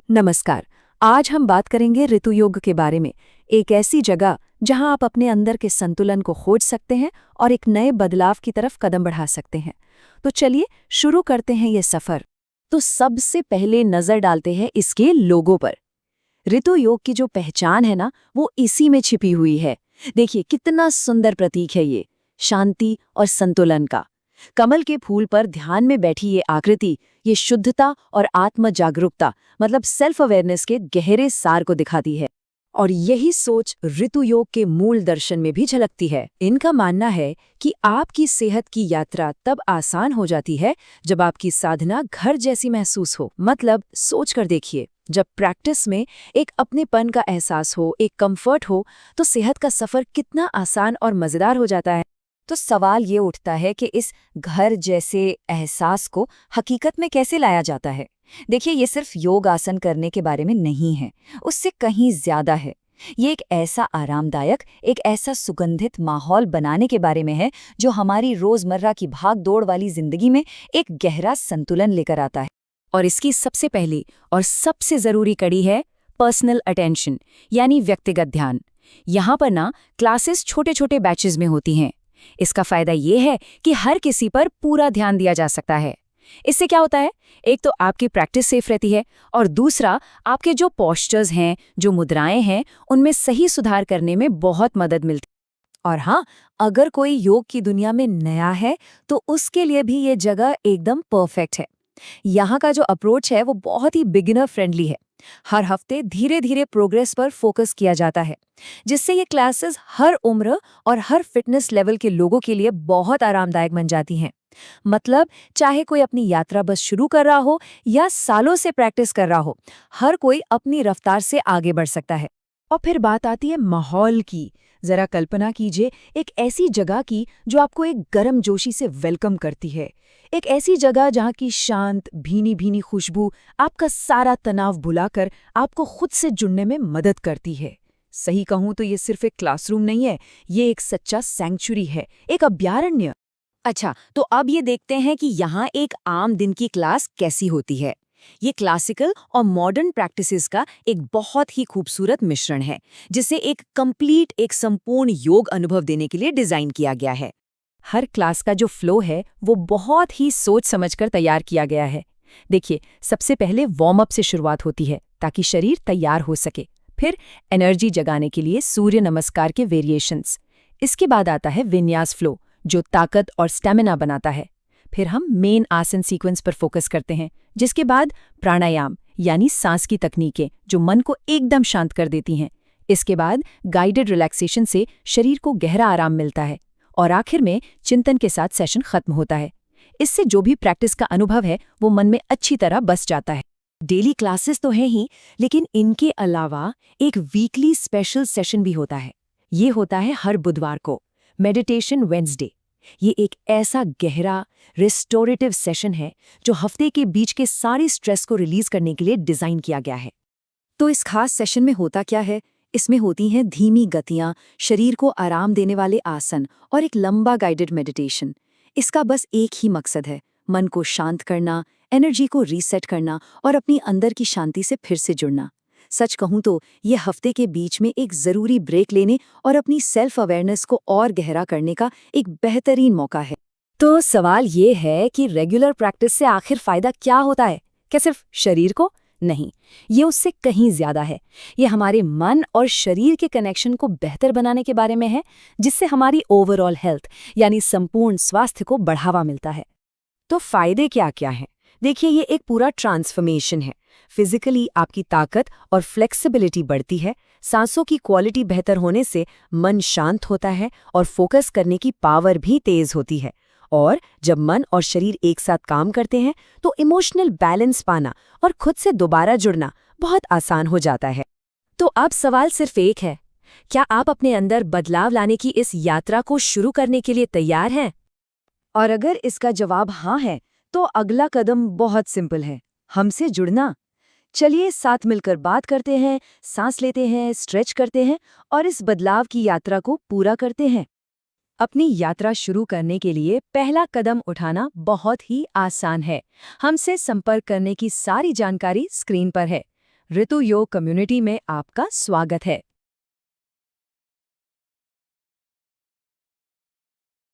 नमस्कार। आज हम बात करेंगे ऋतु योग के बारे में। एक ऐसी जगह जहां आप अपने अंदर के संतुलन को खोज सकते हैं और एक नए बदलाव की तरफ कदम बढ़ा सकते हैं। तो चलिए शुरू करते हैं ये सफर। तो सबसे पहले नजर डालते हैं इसके लोगो पर। ऋतु योग की जो पहचान है ना, वो इसी में छिपी हुई है। देखिए कितना सुंदर प्रतीक है ये, शांति और संतुलन का। कमल के फूल पर ध्यान में बैठी ये आकृति, ये शुद्धता और आत्म जागरूकता मतलब सेल्फ अवेयरनेस के गहरे सार को दिखाती है। और यही सोच ऋतु योग के मूल दर्शन में भी झलकती है। इनका मानना है कि आपकी सेहत की यात्रा तब आसान हो जाती है जब आपकी साधना घर जैसी महसूस हो। मतलब सोच कर देखिए, जब प्रैक्टिस में एक अपनेपन का एहसास हो, एक कंफर्ट हो, तो सेहत का सफर कितना आसान और मजेदार हो जाता है। तो सवाल ये उठता है कि इस घर जैसे एहसास को हकीकत में कैसे लाया जाता है। देखिए, ये सिर्फ योग आसन करने के बारे में नहीं है, उससे कहीं ज्यादा है। ये एक ऐसा आरामदायक, एक ऐसा सुगंधित माहौल बनाने के बारे में है जो हमारी रोजमर्रा की भाग-दौड़ वाली जिंदगी में एक गहरा संतुलन लेकर आता है। और इसकी सबसे पहली और सबसे जरूरी कड़ी है पर्सनल अटेंशन, यानी व्यक्तिगत ध्यान। यहाँ पर ना क्लासेस छोटे छोटे बैचेस में होती हैं। इसका फायदा ये है कि हर किसी पर पूरा ध्यान दिया जा सकता है। इससे क्या होता है, एक तो आपकी प्रैक्टिस सेफ रहती है और दूसरा आपके जो पोस्चर्स हैं, जो मुद्राएं हैं, उनमें सही सुधार करने में बहुत मदद मिलती है। और हाँ, अगर कोई योग की दुनिया में नया है तो उसके लिए भी ये जगह एकदम परफेक्ट है। यहाँ का जो अप्रोच है वो बहुत ही बिगिनर फ्रेंडली है। हर हफ्ते धीरे धीरे प्रोग्रेस पर फोकस किया जाता है, जिससे ये क्लासेस हर उम्र और हर फिटनेस लेवल के लोगों के लिए बहुत आरामदायक बन जाती हैं। मतलब चाहे कोई अपनी यात्रा बस शुरू कर रहा हो या सालों से प्रैक्टिस कर रहा हो, हर कोई अपनी रफ्तार से आगे बढ़ सकता है। और फिर बात आती है माहौल की। जरा कल्पना कीजिए एक ऐसी जगह की जो आपको एक गर्मजोशी से वेलकम करती है। एक ऐसी जगह जहाँ की शांत भीनी भीनी खुशबू आपका सारा तनाव भुलाकर आपको खुद से जुड़ने में मदद करती है। सही कहूँ तो ये सिर्फ एक क्लासरूम नहीं है, ये एक सच्चा सैंक्चुरी है, एक अभयारण्य। अच्छा, तो अब ये देखते हैं कि यहाँ एक आम दिन की क्लास कैसी होती है। ये क्लासिकल और मॉडर्न प्रैक्टिसेस का एक बहुत ही खूबसूरत मिश्रण है, जिसे एक संपूर्ण योग अनुभव देने के लिए डिजाइन किया गया है। हर क्लास का जो फ्लो है वो बहुत ही सोच समझकर तैयार किया गया है। देखिए, सबसे पहले वार्म अप से शुरुआत होती है ताकि शरीर तैयार हो सके। फिर एनर्जी जगाने के लिए सूर्य नमस्कार के वेरिएशंस। इसके बाद आता है विन्यास फ्लो, जो ताकत और स्टेमिना बनाता है। फिर हम मेन आसन सीक्वेंस पर फोकस करते हैं, जिसके बाद प्राणायाम यानी सांस की तकनीकें जो मन को एकदम शांत कर देती हैं। इसके बाद गाइडेड रिलैक्सेशन से शरीर को गहरा आराम मिलता है और आखिर में चिंतन के साथ सेशन खत्म होता है। इससे जो भी प्रैक्टिस का अनुभव है वो मन में अच्छी तरह बस जाता है। डेली क्लासेस तो हैं ही, लेकिन इनके अलावा एक वीकली स्पेशल सेशन भी होता है। ये होता है हर बुधवार को, मेडिटेशन वेडनेसडे। ये एक ऐसा गहरा रिस्टोरेटिव सेशन है जो हफ्ते के बीच के सारे स्ट्रेस को रिलीज करने के लिए डिजाइन किया गया है। तो इस खास सेशन में होता क्या है, इसमें होती हैं धीमी गतियां, शरीर को आराम देने वाले आसन और एक लंबा गाइडेड मेडिटेशन। इसका बस एक ही मकसद है, मन को शांत करना, एनर्जी को रीसेट करना और अपनी अंदर की शांति से फिर से जुड़ना। सच कहूं तो ये हफ्ते के बीच में एक जरूरी ब्रेक लेने और अपनी सेल्फ अवेयरनेस को और गहरा करने का एक बेहतरीन मौका है। तो सवाल ये है कि रेगुलर प्रैक्टिस से आखिर फायदा क्या होता है? क्या सिर्फ शरीर को? नहीं, ये उससे कहीं ज्यादा है। ये हमारे मन और शरीर के कनेक्शन को बेहतर बनाने के बारे में है, जिससे हमारी ओवरऑल हेल्थ यानी संपूर्ण स्वास्थ्य को बढ़ावा मिलता है। तो फायदे क्या क्या हैं? देखिए, ये एक पूरा ट्रांसफॉर्मेशन है। फिजिकली आपकी ताकत और फ्लेक्सिबिलिटी बढ़ती है, सांसों की क्वालिटी बेहतर होने से मन शांत होता है और फोकस करने की पावर भी तेज होती है। और जब मन और शरीर एक साथ काम करते हैं तो इमोशनल बैलेंस पाना और खुद से दोबारा जुड़ना बहुत आसान हो जाता है। तो अब सवाल सिर्फ एक है, क्या आप अपने अंदर बदलाव लाने की इस यात्रा को शुरू करने के लिए तैयार हैं? और अगर इसका जवाब हाँ है, तो अगला कदम बहुत सिंपल है, हमसे जुड़ना। चलिए साथ मिलकर बात करते हैं, सांस लेते हैं, स्ट्रेच करते हैं और इस बदलाव की यात्रा को पूरा करते हैं। अपनी यात्रा शुरू करने के लिए पहला कदम उठाना बहुत ही आसान है। हमसे संपर्क करने की सारी जानकारी स्क्रीन पर है। ऋतु योग कम्युनिटी में आपका स्वागत है।